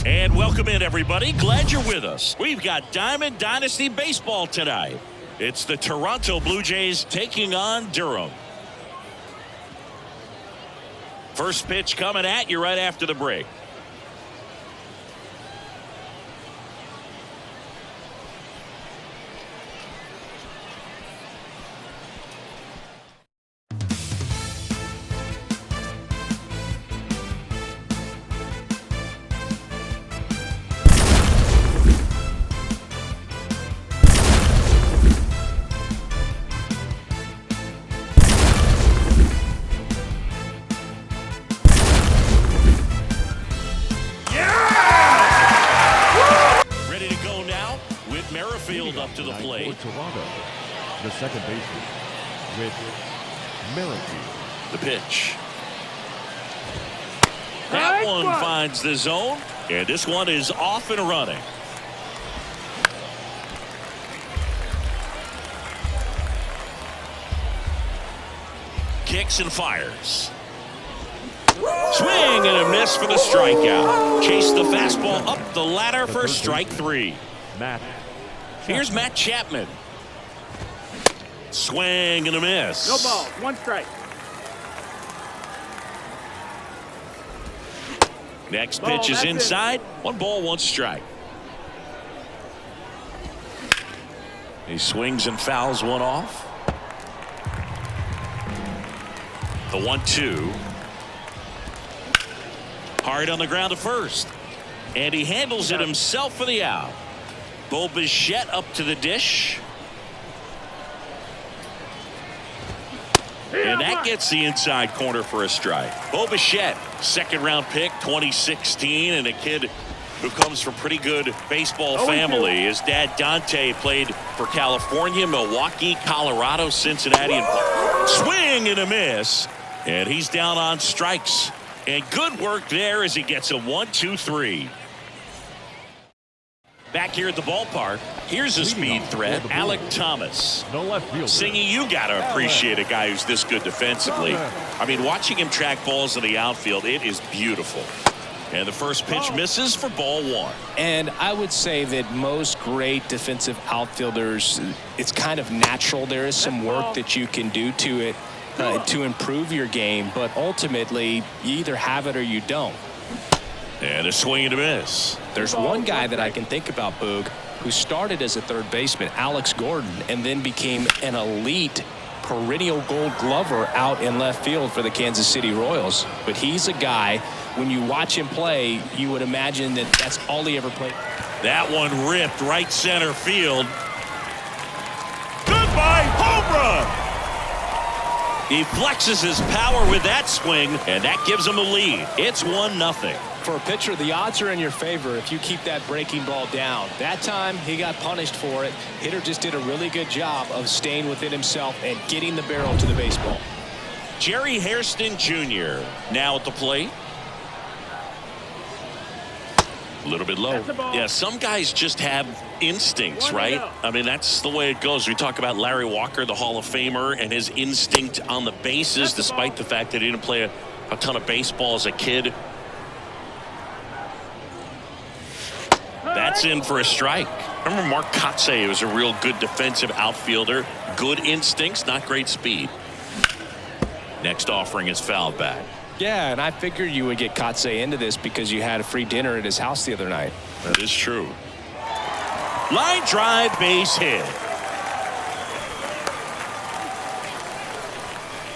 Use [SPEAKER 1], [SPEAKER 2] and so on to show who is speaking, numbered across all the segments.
[SPEAKER 1] And welcome in, everybody. Glad you're with us. We've got Diamond Dynasty Baseball tonight. It's the Toronto Blue Jays taking on Durham. First pitch coming at you right after the break. Up to the plate.
[SPEAKER 2] For Toronto, the second baseman with Merrifield.
[SPEAKER 1] The pitch. That one finds the zone, and this one is off and running. Kicks and fires. Swing and a miss for the strikeout. Chase the fastball up the ladder for strike three. Here's Matt Chapman. Swing and a miss.
[SPEAKER 3] No ball, one strike.
[SPEAKER 1] Next pitch is inside. 1 ball, 1 strike. He swings and fouls one off. The 1-2. Hard on the ground to first. And he handles it himself for the out. Bo Bichette up to the dish. And that gets the inside corner for a strike. Bo Bichette, second-round pick, 2016, and a kid who comes from pretty good baseball family. His dad, Dante, played for California, Milwaukee, Colorado, Cincinnati, and swing and a miss. And he's down on strikes. And good work there as he gets a 1-2-3. Back here at the ballpark, here's a speed threat, Alec Thomas.
[SPEAKER 2] No left fielder.
[SPEAKER 1] Singy, you got to appreciate a guy who's this good defensively. I mean, watching him track balls in the outfield, it is beautiful. And the first pitch misses for ball 1.
[SPEAKER 4] And I would say that most great defensive outfielders, it's kind of natural. There is some work that you can do to it to improve your game, but ultimately, you either have it or you don't.
[SPEAKER 1] And a swing and a miss.
[SPEAKER 4] There's one guy that I can think about, Boog, who started as a third baseman, Alex Gordon, and then became an elite perennial gold glover out in left field for the Kansas City Royals. But he's a guy, when you watch him play, you would imagine that that's all he ever played.
[SPEAKER 1] That one ripped right center field. Goodbye, home run! He flexes his power with that swing, and that gives him a lead. It's 1-0.
[SPEAKER 4] For a pitcher, the odds are in your favor if you keep that breaking ball down. That time, he got punished for it. Hitter just did a really good job of staying within himself and getting the barrel to the baseball.
[SPEAKER 1] Jerry Hairston Jr. now at the plate. A little bit low. Yeah, some guys just have instincts, right? I mean, that's the way it goes. We talk about Larry Walker, the Hall of Famer, and his instinct on the bases, despite the fact that he didn't play a ton of baseball as a kid. That's in for a strike. I remember Mark Kotsay was a real good defensive outfielder. Good instincts, not great speed. Next offering is fouled back.
[SPEAKER 4] Yeah, and I figured you would get Kotsay into this because you had a free dinner at his house the other night.
[SPEAKER 1] That is true. Line drive, base hit.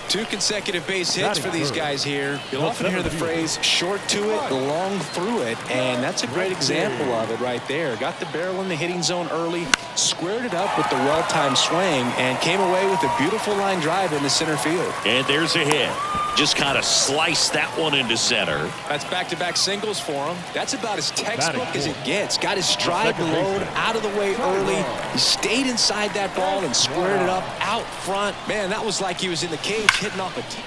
[SPEAKER 4] 2 consecutive base hits for these guys here. You'll often hear the phrase short to it, long through it, and that's a great example of it right there. Got the barrel in the hitting zone early, squared it up with the well-timed swing, and came away with a beautiful line drive into center field.
[SPEAKER 1] And there's a hit. Just kind of sliced that one into center.
[SPEAKER 4] That's back-to-back singles for him. That's about as textbook as it gets. Got his stride load out of the way early. He stayed inside that ball and squared it up out front. Man, that was like he was in the cage hitting off a tee.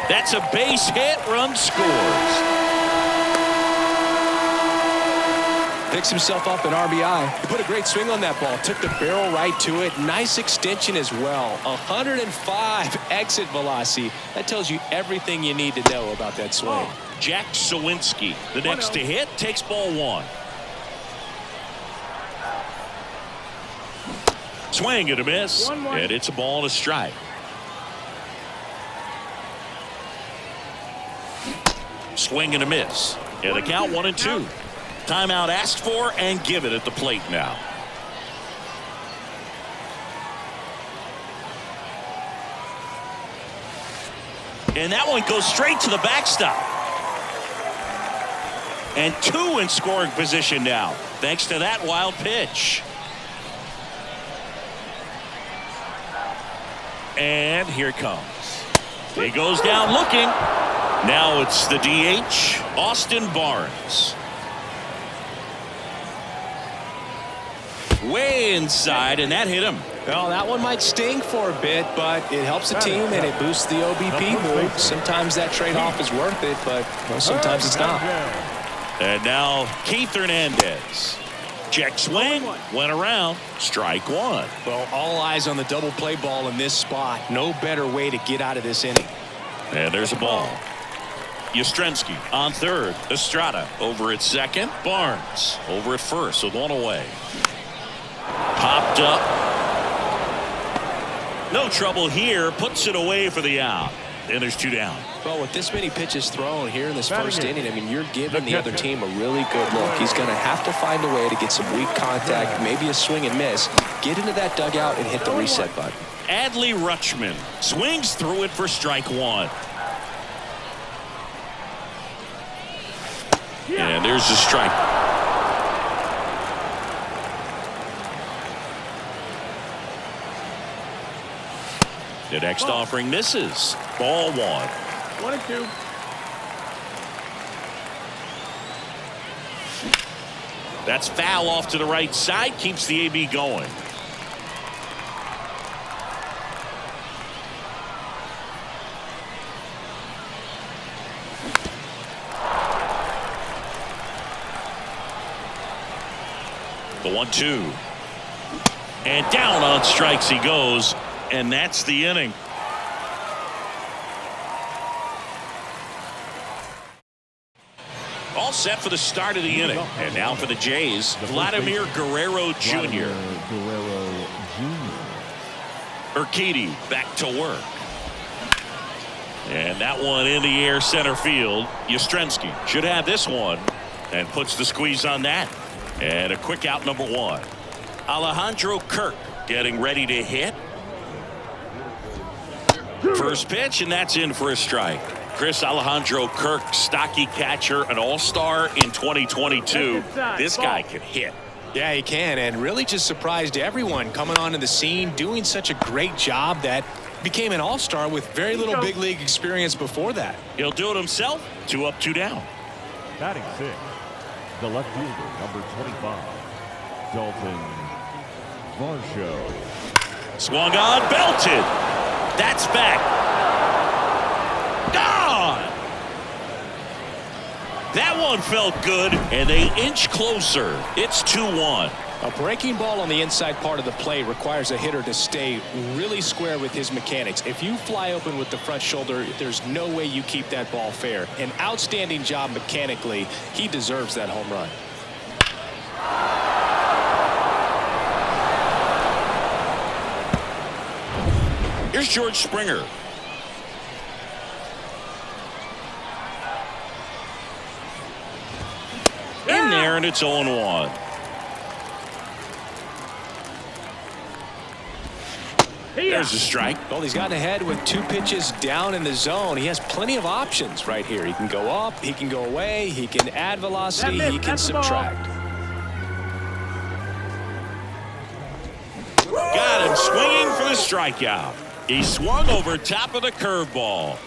[SPEAKER 1] That's a base hit. Run scores.
[SPEAKER 4] Picks himself up an RBI. He put a great swing on that ball. Took the barrel right to it. Nice extension as well. 105 exit velocity. That tells you everything you need to know about that swing.
[SPEAKER 1] Jack Sawinski, the next to hit, takes ball one. Swing and a miss, and it's a ball and a strike. Swing and a miss, and the count 1-2. Timeout asked for and given at the plate now. And that one goes straight to the backstop. And two in scoring position now, thanks to that wild pitch. And here it comes. He goes down looking. Now it's the DH, Austin Barnes. Way inside, and that hit him.
[SPEAKER 4] Well, that one might sting for a bit, but it helps the team and it boosts the OBP move. Sometimes that trade-off is worth it, but well, sometimes it's not.
[SPEAKER 1] And now Keith Hernandez. Check swing, went around, strike one.
[SPEAKER 4] Well, all eyes on the double play ball in this spot. No better way to get out of this inning.
[SPEAKER 1] And there's a ball. Yastrzemski on third. Estrada over at second. Barnes over at first with one away. Popped up. No trouble here. Puts it away for the out. And there's two down.
[SPEAKER 4] Well, with this many pitches thrown here in this first inning, I mean, you're giving the other team a really good look. He's going to have to find a way to get some weak contact, maybe a swing and miss, get into that dugout and hit the reset button.
[SPEAKER 1] Adley Rutschman swings through it for strike one. And there's the strike. The next offering misses. Ball one.
[SPEAKER 3] 1-2.
[SPEAKER 1] That's foul off to the right side. Keeps the AB going. The 1-2. And down on strikes he goes. And that's the inning. All set for the start of the inning. And now for the Jays, Vladimir Guerrero Jr. Urquidy back to work. And that one in the air center field. Yastrzemski should have this one and puts the squeeze on that. And a quick out, number one. Alejandro Kirk getting ready to hit. First pitch, and that's in for a strike. Chris, Alejandro Kirk, stocky catcher, an all-star in 2022. This guy can hit.
[SPEAKER 4] Yeah, he can, and really just surprised everyone coming onto the scene, doing such a great job that became an all-star with very little big league experience before that.
[SPEAKER 1] He'll do it himself. 2 up, 2 down.
[SPEAKER 2] Batting sixth, the left fielder, number 25, Dalton Varsho.
[SPEAKER 1] Swung on, belted. That's back. Gone. That one felt good, and they inch closer. It's 2-1.
[SPEAKER 4] A breaking ball on the inside part of the plate requires a hitter to stay really square with his mechanics. If you fly open with the front shoulder, there's no way you keep that ball fair. An outstanding job mechanically. He deserves that home run.
[SPEAKER 1] Here's George Springer. In there, and it's 0-1. There's a strike.
[SPEAKER 4] Well, he's gotten ahead with 2 pitches down in the zone. He has plenty of options right here. He can go up, he can go away, he can add velocity, he can subtract.
[SPEAKER 1] Got him swinging for the strikeout. He swung over top of the curveball.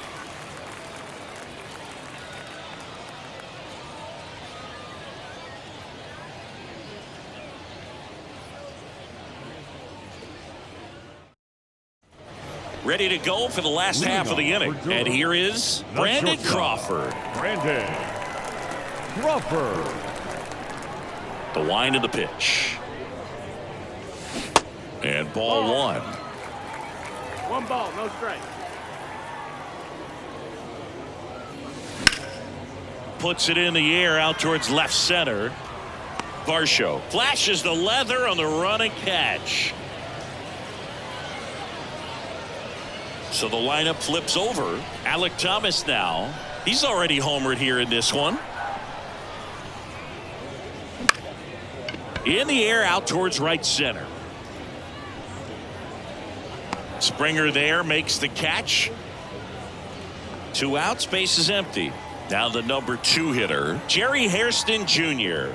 [SPEAKER 1] Ready to go for the last half of the inning. And here is Brandon Crawford.
[SPEAKER 2] Brandon Crawford.
[SPEAKER 1] The wind of the pitch. And ball one.
[SPEAKER 3] One ball, no strike.
[SPEAKER 1] Puts it in the air out towards left center. Varsho flashes the leather on the run and catch. So the lineup flips over. Alec Thomas now. He's already homered here in this one. In the air out towards right center. Springer there makes the catch. 2 outs, base is empty. Now the number 2 hitter, Jerry Hairston Jr.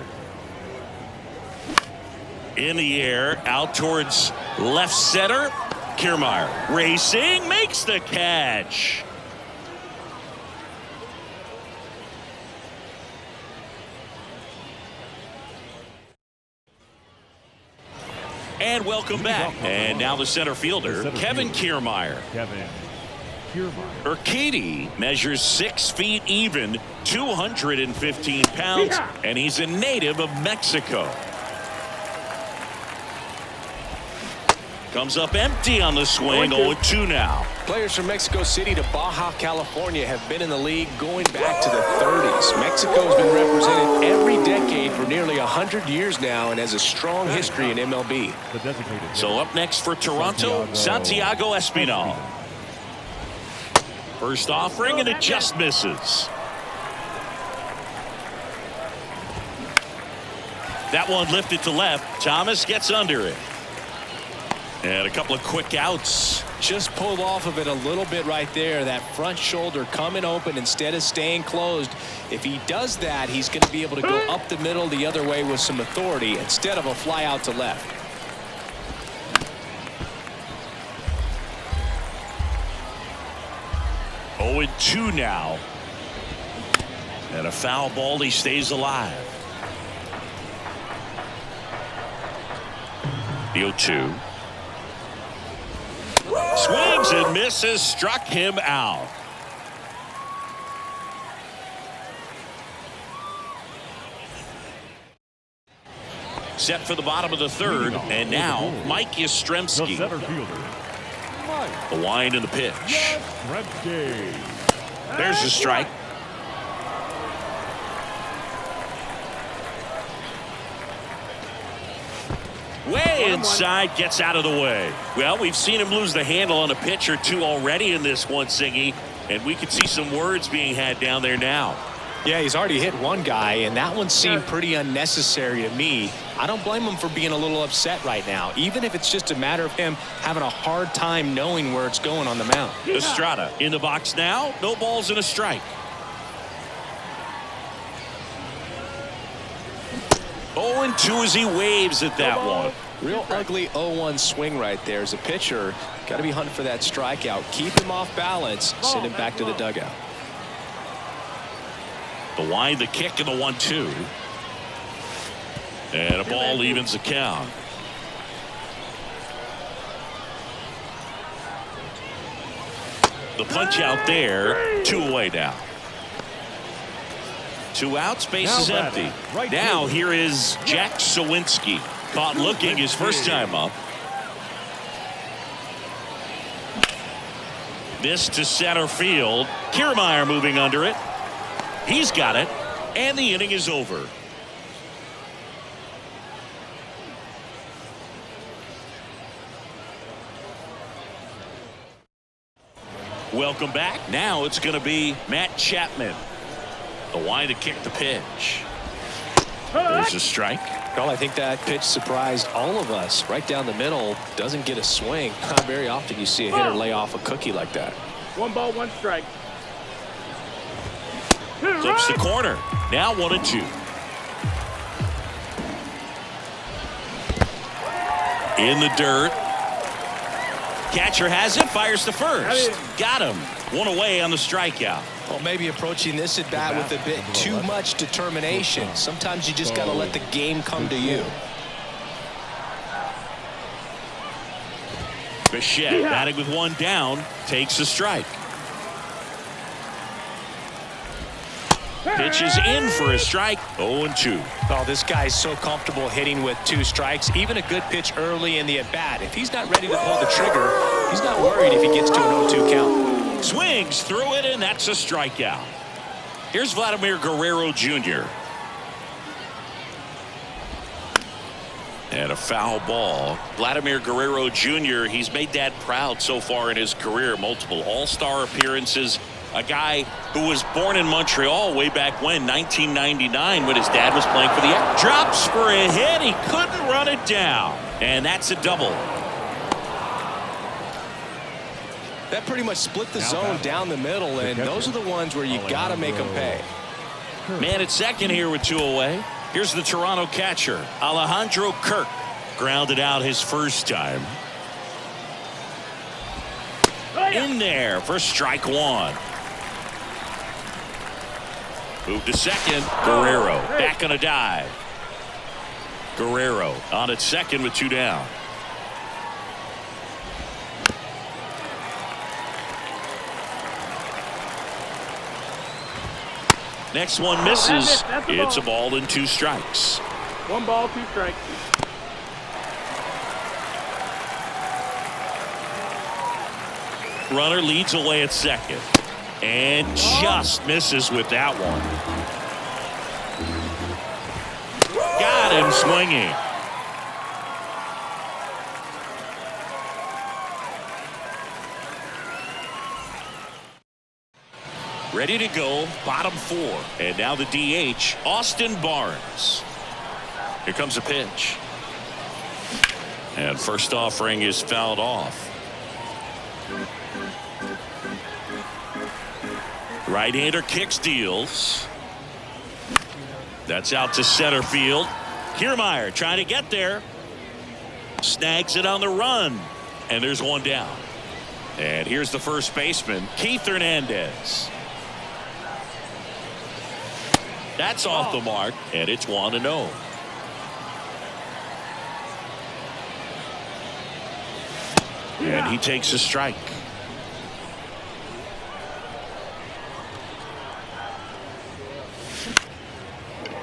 [SPEAKER 1] In the air out towards left center. Kiermaier racing, makes the catch. And welcome back. And now the center fielder, Kevin Kiermaier. Urquidy measures 6 feet even, 215 pounds, and he's a native of Mexico. Comes up empty on the swing, 0-2 now.
[SPEAKER 4] Players from Mexico City to Baja California have been in the league going back to the 30s. Mexico's been represented every decade for nearly 100 years now and has a strong history in MLB.
[SPEAKER 1] So up next for Toronto, Santiago Espinal. First offering, and it just misses. That one lifted to left. Thomas gets under it. And a couple of quick outs.
[SPEAKER 4] Just pulled off of it a little bit right there. That front shoulder coming open instead of staying closed. If he does that, he's going to be able to go up the middle the other way with some authority instead of a fly out to left.
[SPEAKER 1] Oh, 2 now. And a foul ball. He stays alive. The 0-2. Swings and misses, struck him out. Set for the bottom of the third, and now Mike Yastrzemski. The wind and the pitch. There's a strike. Way inside, gets out of the way. Well, we've seen him lose the handle on a pitch or two already in this one, Singy, and we could see some words being had down there now.
[SPEAKER 4] Yeah, he's already hit one guy, and that one seemed pretty unnecessary to me. I don't blame him for being a little upset right now, even if it's just a matter of him having a hard time knowing where it's going on the mound.
[SPEAKER 1] Estrada in the box now. No balls and a strike. 0-2 as he waves at that one.
[SPEAKER 4] Real ugly 0-1 swing right there. As a pitcher, got to be hunting for that strikeout. Keep him off balance. Send him back to the dugout.
[SPEAKER 1] The wind, the kick, and the 1-2. And a ball evens the count. The punch out there. 2 away now. 2 outs, base is empty. Now here is Jack Sawinski. Caught looking his first time up. This to center field. Kiermaier moving under it. He's got it, and the inning is over. Welcome back. Now it's going to be Matt Chapman. The wind to kick the pitch. There's a strike.
[SPEAKER 4] Well, I think that pitch surprised all of us. Right down the middle, doesn't get a swing. Not very often you see a hitter lay off a cookie like that.
[SPEAKER 3] 1 ball, 1 strike.
[SPEAKER 1] Flips the corner. Now 1-2. In the dirt. Catcher has it. Fires to first. Got him. 1 away on the strikeout.
[SPEAKER 4] Well, maybe approaching this at bat with a bit too much determination. Sometimes you just got to let the game come to you.
[SPEAKER 1] Bichette batting with 1 down. Takes a strike. Pitches in for a strike. 0-2.
[SPEAKER 4] Oh, this guy's so comfortable hitting with 2 strikes. Even a good pitch early in the at-bat. If he's not ready to pull the trigger, he's not worried if he gets to an 0-2 count.
[SPEAKER 1] Swings through it, and that's a strikeout. Here's Vladimir Guerrero Jr. And a foul ball. Vladimir Guerrero Jr., he's made Dad proud so far in his career. Multiple all-star appearances. A guy who was born in Montreal way back when, 1999, when his dad was playing for the X. Drops for a hit. He couldn't run it down. And that's a double.
[SPEAKER 4] That pretty much split the zone down the middle, and those are the ones where you got to make them pay.
[SPEAKER 1] Man at second here with 2 away. Here's the Toronto catcher, Alejandro Kirk. Grounded out his first time. In there for strike 1. Move to second. Guerrero back on a dive. Guerrero on at second with 2 down. Next one misses. It's a ball and 2 strikes.
[SPEAKER 3] 1 ball, 2 strikes.
[SPEAKER 1] Runner leads away at second. And just misses with that one. Got him swinging. Ready to go, bottom 4. And now the DH, Austin Barnes. Here comes a pitch. And first offering is fouled off. Right-hander kicks, deals. That's out to center field. Kiermaier trying to get there. Snags it on the run. And there's 1 down. And here's the first baseman, Keith Hernandez. That's off the mark, and it's 1-0. And he takes a strike.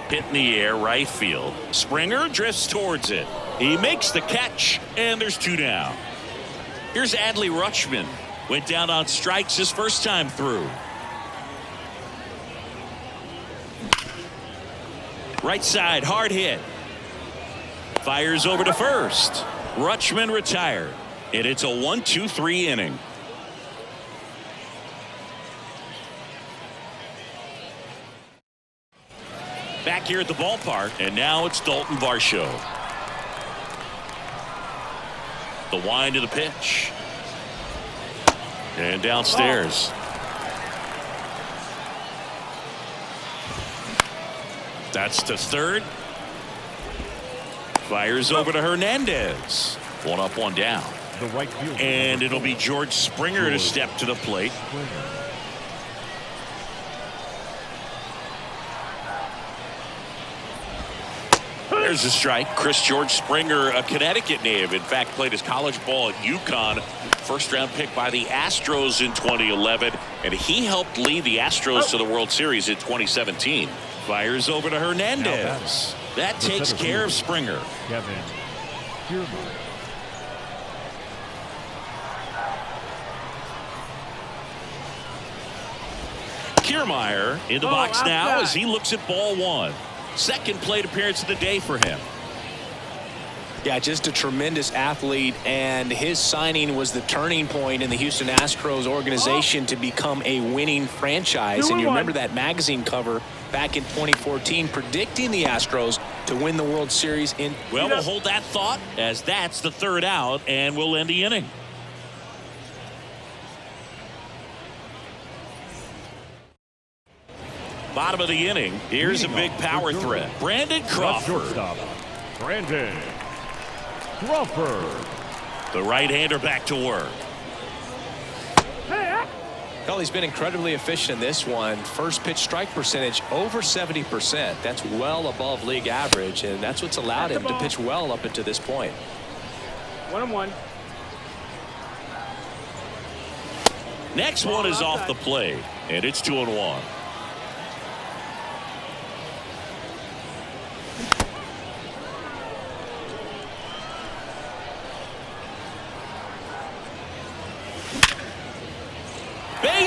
[SPEAKER 1] Hit in the air, right field. Springer drifts towards it. He makes the catch, and there's 2 down. Here's Adley Rutschman. Went down on strikes his first time through. Right side, hard hit. Fires over to first. Rutschman retired. And it's a 1-2-3 inning. Back here at the ballpark, and now it's Dalton Varsho. The wind of the pitch. And downstairs. That's to third. Fires over to Hernandez. 1 up, 1 down.
[SPEAKER 2] The right fielder.
[SPEAKER 1] And it'll be George Springer to step to the plate. There's a strike. George Springer, a Connecticut native. In fact, played his college ball at UConn. First-round pick by the Astros in 2011. And he helped lead the Astros to the World Series in 2017. Fires over to Hernandez. That takes care of Springer.
[SPEAKER 2] Kevin Kiermaier.
[SPEAKER 1] Kiermaier in the box now as he looks at ball 1. Second plate appearance of the day for him.
[SPEAKER 4] Yeah, just a tremendous athlete, and his signing was the turning point in the Houston Astros organization to become a winning franchise. And you remember that magazine cover back in 2014 predicting the Astros to win the World Series in.
[SPEAKER 1] Well, we'll hold that thought as that's the 3rd out, and we'll end the inning. Bottom of the inning. Here's a big power threat. Brandon Crawford.
[SPEAKER 2] Brandon Crawford.
[SPEAKER 1] The right-hander back to work.
[SPEAKER 4] Well, he's been incredibly efficient in this one. First pitch strike percentage over 70%. That's well above league average, and that's what's allowed him to pitch well up until this point.
[SPEAKER 3] 1-1.
[SPEAKER 1] Next one is off the plate, and it's 2-1.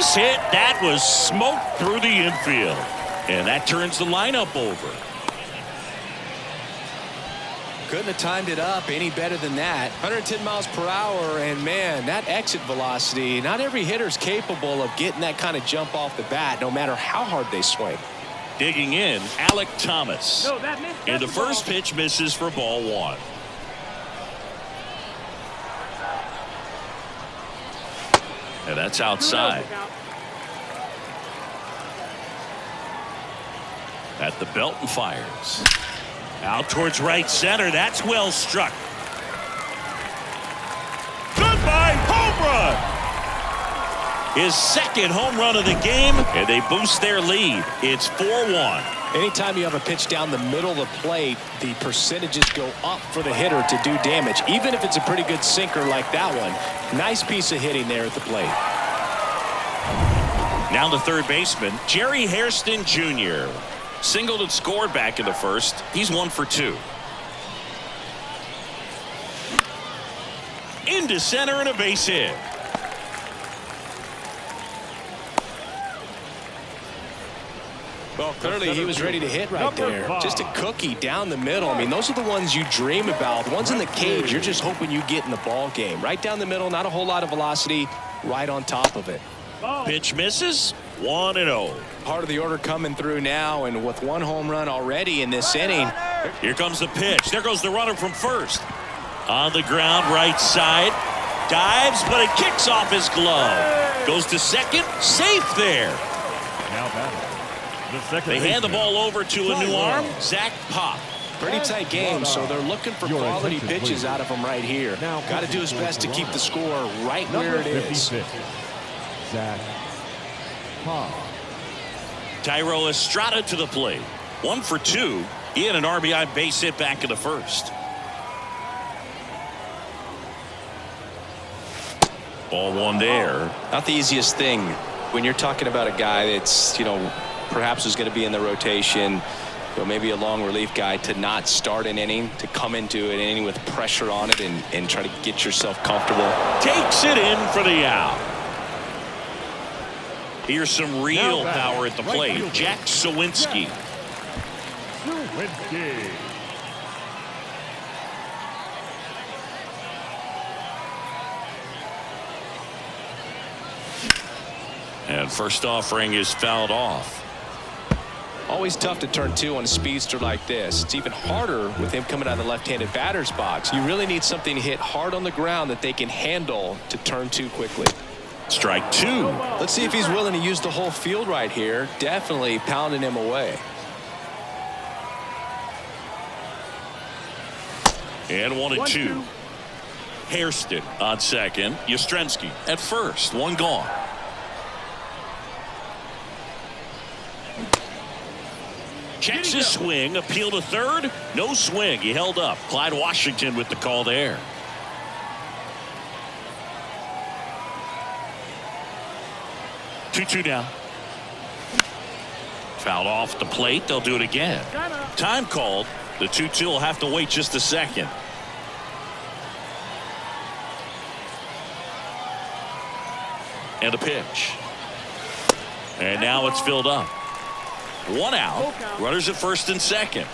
[SPEAKER 1] base hit. That was smoked through the infield. And that turns the lineup over.
[SPEAKER 4] Couldn't have timed it up any better than that. 110 miles per hour, and man, that exit velocity, not every hitter's capable of getting that kind of jump off the bat, no matter how hard they swing.
[SPEAKER 1] Digging in, Alec Thomas.
[SPEAKER 3] No, that missed.
[SPEAKER 1] And the first pitch misses for ball one. And that's outside. At the belt and fires. Out towards right center. That's well struck. Goodbye, home run. His second home run of the game, and they boost their lead. It's 4-1.
[SPEAKER 4] Anytime you have a pitch down the middle of the plate, the percentages go up for the hitter to do damage, even if it's a pretty good sinker like that one. Nice piece of hitting there at the plate.
[SPEAKER 1] Now the third baseman, Jerry Hairston Jr. Singled and scored back in the first. He's 1 for 2. Into center and a base hit.
[SPEAKER 4] Well, clearly he was ready to hit right there. Just a cookie down the middle. I mean, those are the ones you dream about. The ones in the cage, you're just hoping you get in the ball game. Right down the middle, not a whole lot of velocity, right on top of it.
[SPEAKER 1] Pitch misses. 1-0.
[SPEAKER 4] Part of the order coming through now, and with one home run already in this inning.
[SPEAKER 1] Here comes the pitch. There goes the runner from first. On the ground, right side. Dives, but it kicks off his glove. Goes to second. Safe there.
[SPEAKER 2] Now batting. The second
[SPEAKER 1] They hand the
[SPEAKER 2] baseman,
[SPEAKER 1] ball over to a new arm, Zach Pop.
[SPEAKER 4] Pretty tight game, so they're looking for quality pitches out of him right here. Got to do his best to keep the score right where it is.
[SPEAKER 2] 56, Zach Pop.
[SPEAKER 1] Tyro Estrada to the plate. 1 for 2. He had an RBI base hit back in the first. Ball one there.
[SPEAKER 4] Not the easiest thing when you're talking about a guy that's, perhaps is going to be in the rotation, maybe a long relief guy, to not start an inning, to come into an inning with pressure on it and try to get yourself comfortable.
[SPEAKER 1] Takes it in for the out. Here's some real power at the plate. Jack Sawinski. And first offering is fouled off.
[SPEAKER 4] Always tough to turn 2 on a speedster like this. It's even harder with him coming out of the left-handed batter's box. You really need something to hit hard on the ground that they can handle to turn 2 quickly.
[SPEAKER 1] Strike 2.
[SPEAKER 4] Let's see if he's willing to use the whole field right here. Definitely pounding him away.
[SPEAKER 1] And 1-2. Hairston on second. Yastrzemski at first. One gone. Checks his swing. Appeal to third. No swing. He held up. Clyde Washington with the call there. Two down. Fouled off the plate. They'll do it again. Time called. The 2-2 will have to wait just a second. And a pitch. And now it's filled up. One out. Runners at first and second.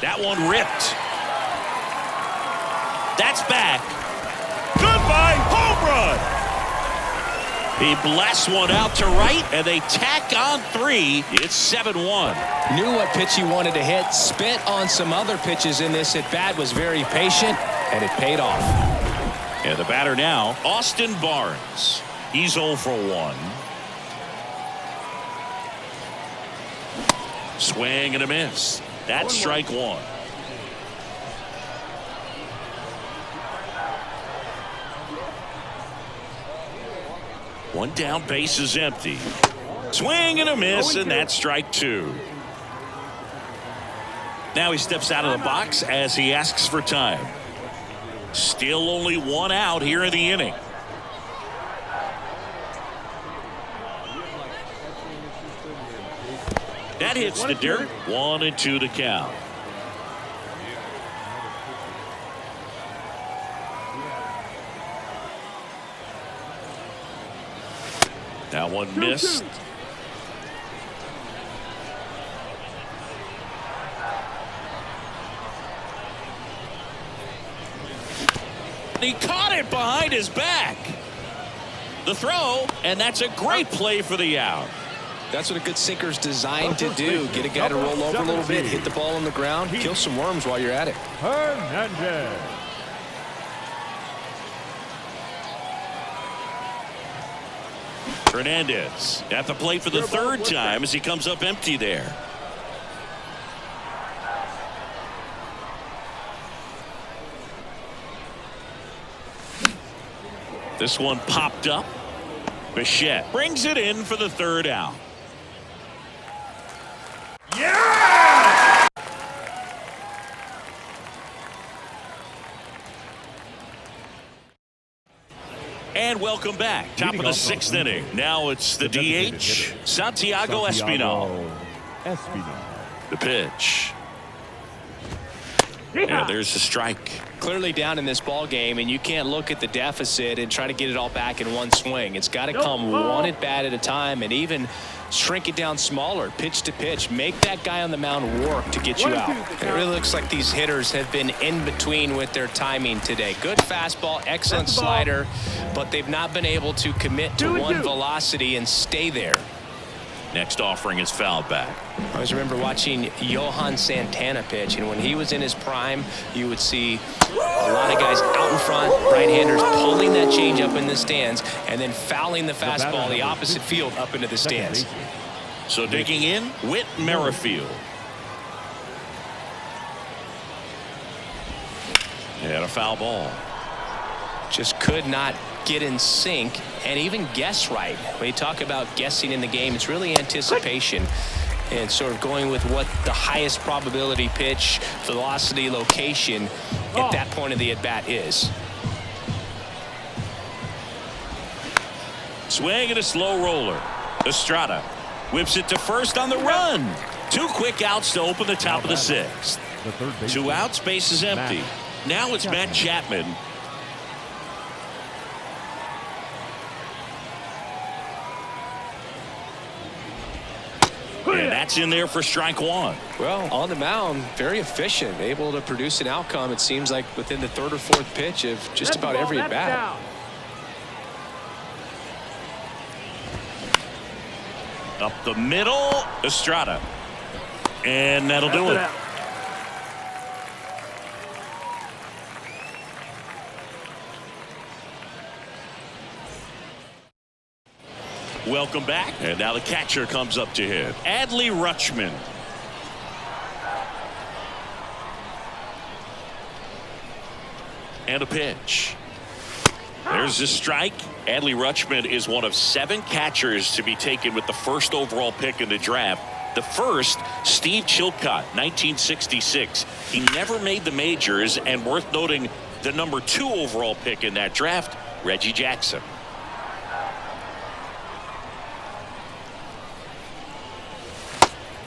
[SPEAKER 1] That one ripped. That's back. Goodbye, home run. He blasts one out to right, and they tack on 3. It's 7-1.
[SPEAKER 4] Knew what pitch he wanted to hit. Spent on some other pitches in this at bat. Was very patient, and it paid off.
[SPEAKER 1] And the batter now, Austin Barnes. He's 0 for 1. Swing and a miss. That's strike 1. One down, base is empty. Swing and a miss, and that's strike 2. Now he steps out of the box as he asks for time. Still only one out here in the inning. That hits the dirt. 1-2 to count. That one missed. He caught it behind his back. The throw, and that's a great play for the out.
[SPEAKER 4] That's what a good sinker's designed to do. Get a guy to roll over a little bit, hit the ball on the ground, kill some worms while you're at it.
[SPEAKER 2] Hernandez.
[SPEAKER 1] Hernandez at the plate for the third time as he comes up empty there. This one popped up. Bichette brings it in for the third out.
[SPEAKER 2] Yeah!
[SPEAKER 1] And welcome back. Top of the sixth inning. Now it's the DH, Santiago Espinal. The pitch. Yeah, there's the strike.
[SPEAKER 4] Clearly down in this ball game, and you can't look at the deficit and try to get it all back in one swing. It's got to come one at bat at a time, and even shrink it down smaller, pitch to pitch. Make that guy on the mound work to get you out. It really looks like these hitters have been in between with their timing today. Good fastball, excellent slider, but they've not been able to commit to one velocity and stay there.
[SPEAKER 1] Next offering is fouled back.
[SPEAKER 4] I always remember watching Johan Santana pitch, and when he was in his prime, you would see a lot of guys out in front, right-handers pulling that change up in the stands, and then fouling the fastball the opposite field up into the stands.
[SPEAKER 1] So digging in, Whit Merrifield. And a foul ball.
[SPEAKER 4] Just could not get in sync and even guess right. When you talk about guessing in the game, it's really anticipation and sort of going with what the highest probability pitch, velocity, location at that point of the at-bat is.
[SPEAKER 1] Swing and a slow roller. Estrada whips it to first on the run. Two quick outs to open the top of the sixth. Two outs, base is empty. Now it's Matt Chapman. And that's in there for strike one.
[SPEAKER 4] Well, on the mound, very efficient, able to produce an outcome, it seems like, within the third or fourth pitch of just about every at bat.
[SPEAKER 1] Up the middle, Estrada. And that'll do it. Welcome back. And now the catcher comes up to hit. Adley Rutschman. And a pitch. There's the strike. Adley Rutschman is one of 7 catchers to be taken with the first overall pick in the draft. The first, Steve Chilcott, 1966. He never made the majors, and worth noting, the number 2 overall pick in that draft, Reggie Jackson.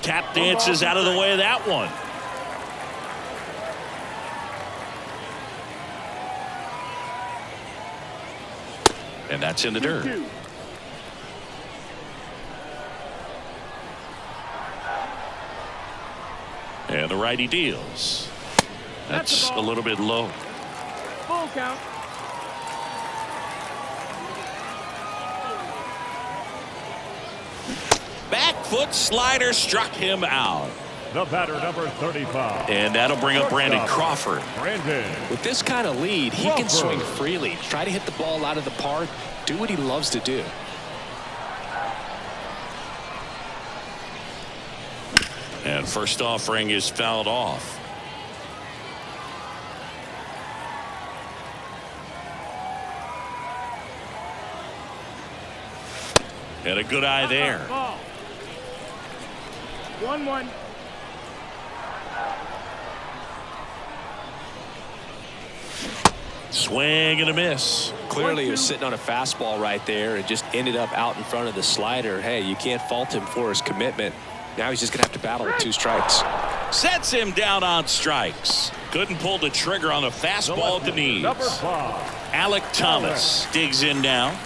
[SPEAKER 1] Tap dances out of the way of that one. And that's in the dirt. And the righty deals. That's a little bit low.
[SPEAKER 3] Full count.
[SPEAKER 1] Back foot slider struck him out.
[SPEAKER 2] The batter, number 35.
[SPEAKER 1] And that'll bring up Brandon Crawford.
[SPEAKER 4] With this kind of lead, he can swing freely, try to hit the ball out of the park, do what he loves to do.
[SPEAKER 1] And first offering is fouled off. And a good eye there.
[SPEAKER 3] 1-1.
[SPEAKER 1] Swing and a miss.
[SPEAKER 4] Clearly he was sitting on a fastball right there and just ended up out in front of the slider. Hey, you can't fault him for his commitment. Now he's just going to have to battle with 2 strikes.
[SPEAKER 1] Sets him down on strikes. Couldn't pull the trigger on the fastball at the knees.
[SPEAKER 2] Number 5.
[SPEAKER 1] Alec Thomas digs in now.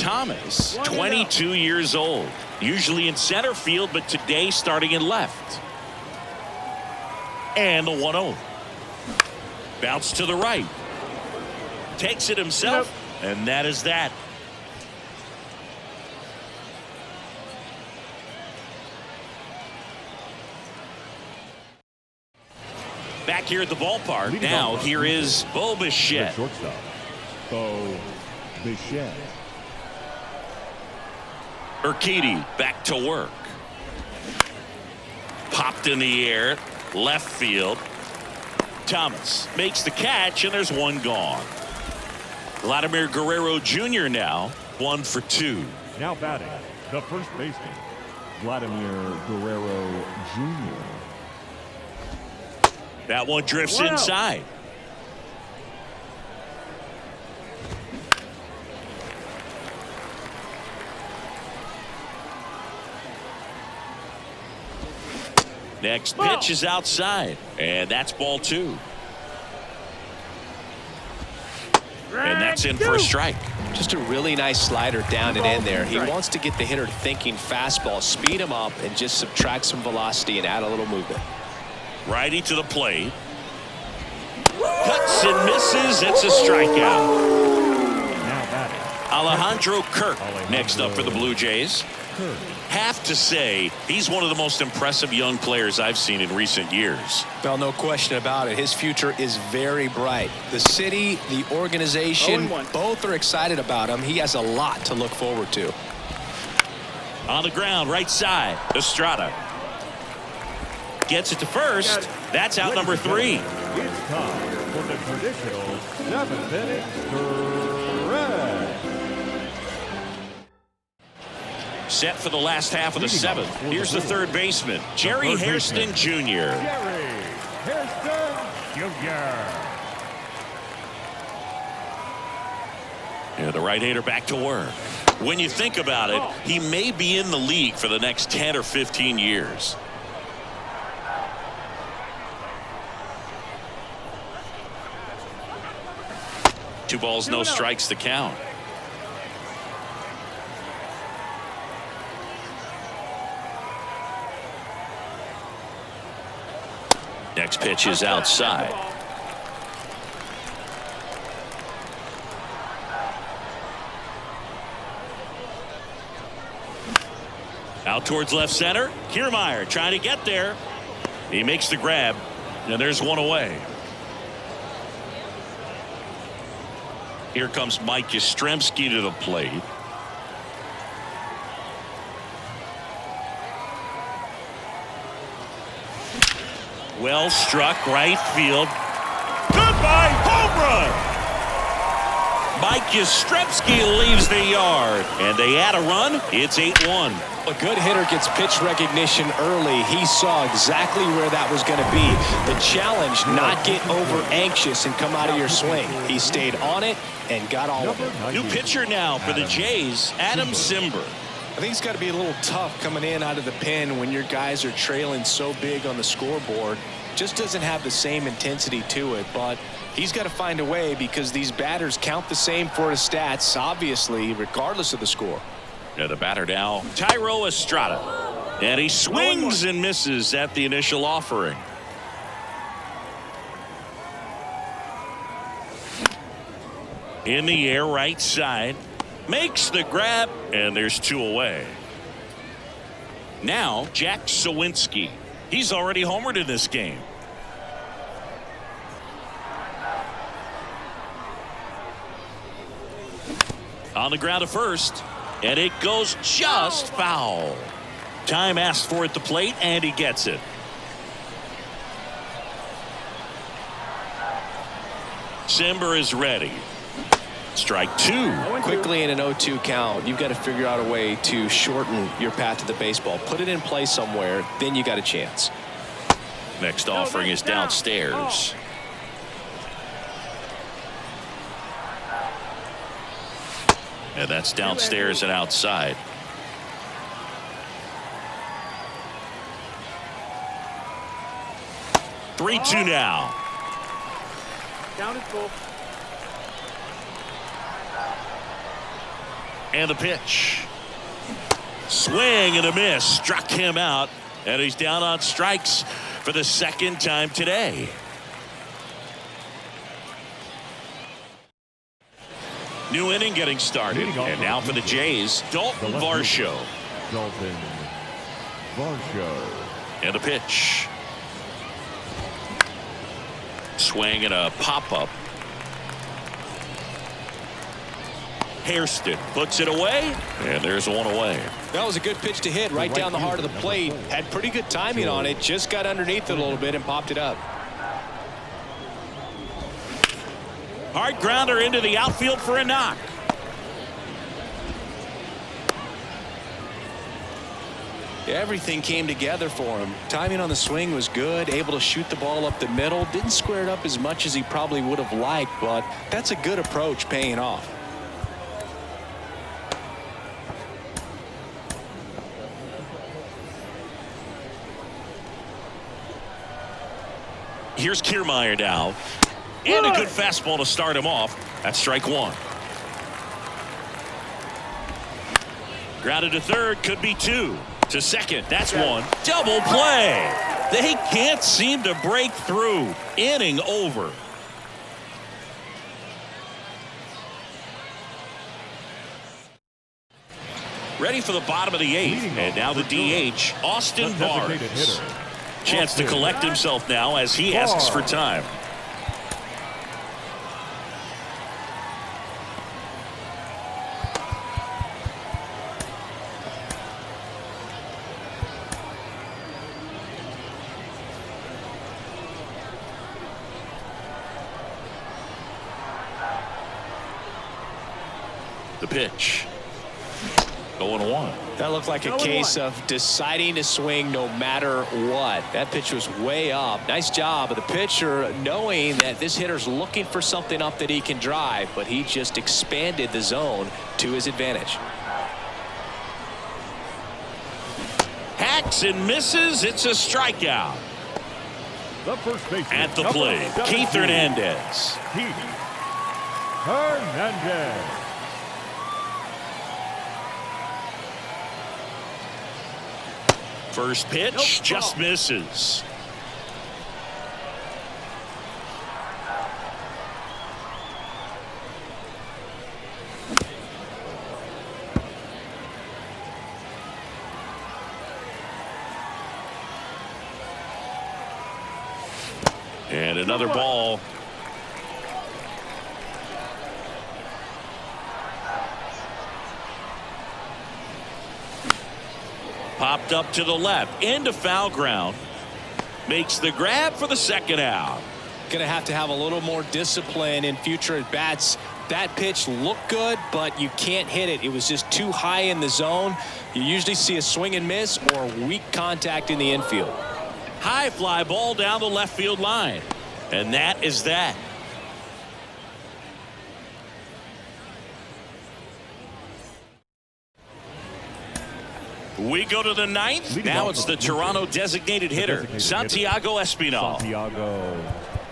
[SPEAKER 1] Thomas, 22 years old. Usually in center field, but today starting in left. And the 1-0. Bounce to the right. Takes it himself, and that is that. Back here at the ballpark. Now here is Bo Bichette.
[SPEAKER 2] Shortstop, Bo Bichette.
[SPEAKER 1] Urquidy back to work. Popped in the air. Left field. Thomas makes the catch, and there's one gone. Vladimir Guerrero Jr. now 1 for 2.
[SPEAKER 2] Now batting, the first baseman, Vladimir Guerrero Jr.
[SPEAKER 1] That one drifts inside. Next pitch is outside, and that's ball 2. And that's in for a strike.
[SPEAKER 4] Just a really nice slider down and in there. He wants to get the hitter thinking fastball, speed him up, and just subtract some velocity and add a little movement.
[SPEAKER 1] Righty to the plate. Cuts and misses. It's a strikeout.
[SPEAKER 2] Now batting,
[SPEAKER 1] Alejandro Kirk next up for the Blue Jays. Have to say, he's one of the most impressive young players I've seen in recent years.
[SPEAKER 4] Well, no question about it. His future is very bright. The city, the organization, both are excited about him. He has a lot to look forward to.
[SPEAKER 1] On the ground, right side, Estrada. Gets it to first. That's out number 3.
[SPEAKER 2] it's time for the traditional 7th inning stretch.
[SPEAKER 1] Set for the last half of the 7th. Here's the third baseman, Jerry Hairston Jr.
[SPEAKER 2] Jerry Hairston Jr.
[SPEAKER 1] Yeah, the right-hander back to work. When you think about it, he may be in the league for the next 10 or 15 years. Two balls, no strikes to count. Next pitch is outside. Out towards left center. Kiermaier trying to get there. He makes the grab, and there's one away. Here comes Mike Yastrzemski to the plate. Well struck, right field. Goodbye, home run! Mike Yastrzemski leaves the yard, and they add a run. It's 8-1.
[SPEAKER 4] A good hitter gets pitch recognition early. He saw exactly where that was going to be. The challenge, not get over anxious and come out of your swing. He stayed on it and got all of it.
[SPEAKER 1] New pitcher now for the Jays, Adam Simber.
[SPEAKER 4] I think it's got to be a little tough coming in out of the pen when your guys are trailing so big on the scoreboard. Just doesn't have the same intensity to it, but he's got to find a way because these batters count the same for his stats, obviously, regardless of the score.
[SPEAKER 1] Yeah, the batter now, Thairo Estrada. And he swings and misses at the initial offering. In the air, right side. Makes the grab, and there's 2 away. Now, Jack Sawinski. He's already homered in this game. On the ground to first, and it goes just foul. Time asked for at the plate, and he gets it. Simber is ready. Strike 2.
[SPEAKER 4] Quickly in an 0-2 count, you've got to figure out a way to shorten your path to the baseball. Put it in play somewhere, then you got a chance.
[SPEAKER 1] Next offering is downstairs. And that's downstairs and outside. Three, 2 now.
[SPEAKER 3] Down is full.
[SPEAKER 1] And the pitch. Swing and a miss. Struck him out. And he's down on strikes for the second time today. New inning getting started. And now for the Jays, Dalton Varsho.
[SPEAKER 2] Dalton Varsho.
[SPEAKER 1] And a pitch. Swing and a pop-up. Hairston puts it away, and there's one away.
[SPEAKER 4] That was a good pitch to hit right down the heart of the plate. Had pretty good timing on it. Just got underneath it a little bit and popped it up.
[SPEAKER 1] Hard grounder into the outfield for a knock.
[SPEAKER 4] Everything came together for him. Timing on the swing was good. Able to shoot the ball up the middle. Didn't square it up as much as he probably would have liked, but that's a good approach paying off.
[SPEAKER 1] Here's Kiermaier now. And a good fastball to start him off. That's strike one. Grounded to third, could be two. To second, that's one. Double play. They can't seem to break through. Inning over. Ready for the bottom of the eighth. And now the DH, Austin Barnes. Chance to collect himself now as he asks for time. The pitch. 0-1.
[SPEAKER 4] That looked like a case of deciding to swing no matter what. That pitch was way up. Nice job of the pitcher knowing that this hitter's looking for something up that he can drive, but he just expanded the zone to his advantage.
[SPEAKER 1] Hacks and misses. It's a strikeout.
[SPEAKER 2] The first baseman
[SPEAKER 1] At the plate, Keith Hernandez.
[SPEAKER 2] Keith Hernandez.
[SPEAKER 1] First pitch just misses. And another ball. Popped up to the left into foul ground. Makes the grab for the second out.
[SPEAKER 4] Going to have a little more discipline in future at bats. That pitch looked good, but you can't hit it. It was just too high in the zone. You usually see a swing and miss or weak contact in the infield.
[SPEAKER 1] High fly ball down the left field line. And that is that. We go to the ninth. Now it's the Toronto designated hitter, Santiago Espinal.
[SPEAKER 2] Santiago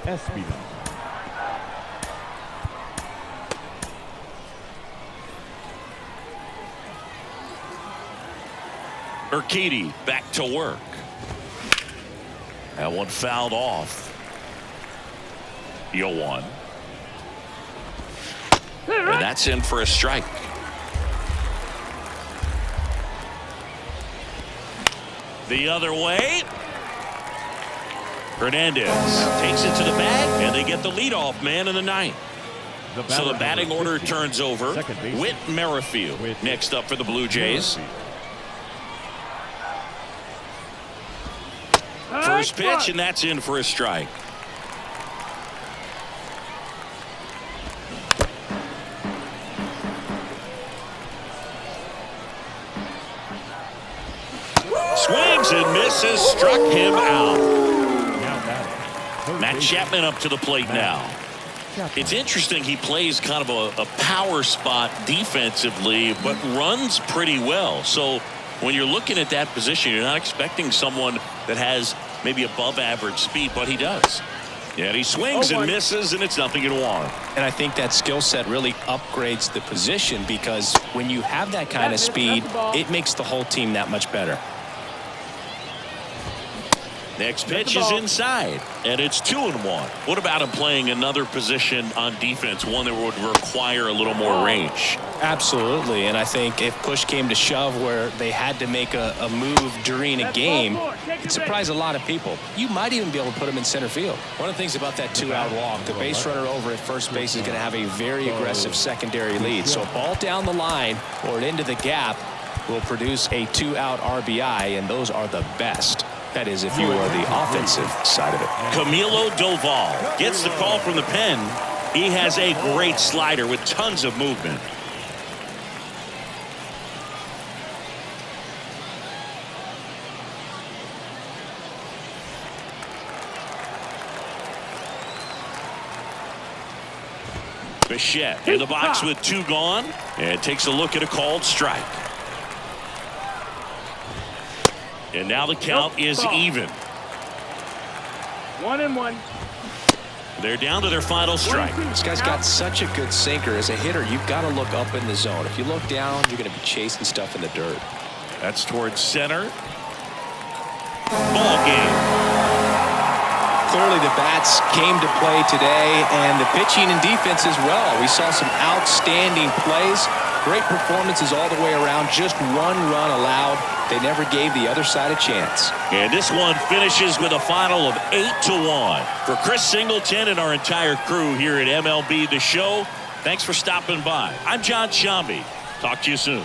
[SPEAKER 2] Espinal.
[SPEAKER 1] Urquidy back to work. That one fouled off. 0-1. And that's in for a strike. The other way. Hernandez takes it to the bag, and they get the leadoff man in the ninth. So the batting order turns over. Whit Merrifield next up for the Blue Jays. First pitch, and that's in for a strike. Swings and misses, struck him out. Matt Chapman up to the plate now. It's interesting, he plays kind of a power spot defensively, but runs pretty well. So when you're looking at that position, you're not expecting someone that has maybe above average speed, but he does. And he swings and
[SPEAKER 3] 0-1.
[SPEAKER 1] misses, and it's 0-1.
[SPEAKER 4] And I think that skill set really upgrades the position, because when you have that kind of speed, it makes the whole team that much better.
[SPEAKER 1] Next pitch is inside, and it's 2-1. What about him playing another position on defense, one that would require a little more range?
[SPEAKER 4] Absolutely, and I think if push came to shove where they had to make a move during a game, it surprised a lot of people. You might even be able to put him in center field. One of the things about that two-out walk, the base runner over at first base is going to have a very aggressive secondary lead. So a ball down the line or into the gap will produce a two-out RBI, and those are the best. That is, if you are the offensive side of it.
[SPEAKER 1] Camilo Doval gets the call from the pen. He has a great slider with tons of movement. Bichette in the box with 2 gone, and takes a look at a called strike. And now the count is even.
[SPEAKER 3] 1-1.
[SPEAKER 1] They're down to their final strike.
[SPEAKER 4] This guy's got such a good sinker. As a hitter, you've got to look up in the zone. If you look down, you're going to be chasing stuff in the dirt.
[SPEAKER 1] That's towards center. Ball game.
[SPEAKER 4] Clearly the bats came to play today, and the pitching and defense as well. We saw some outstanding plays. Great performances all the way around. Just 1 run allowed. They never gave the other side a chance.
[SPEAKER 1] And this one finishes with a final of 8-1. For Chris Singleton and our entire crew here at MLB The Show, thanks for stopping by. I'm John Shambi. Talk to you soon.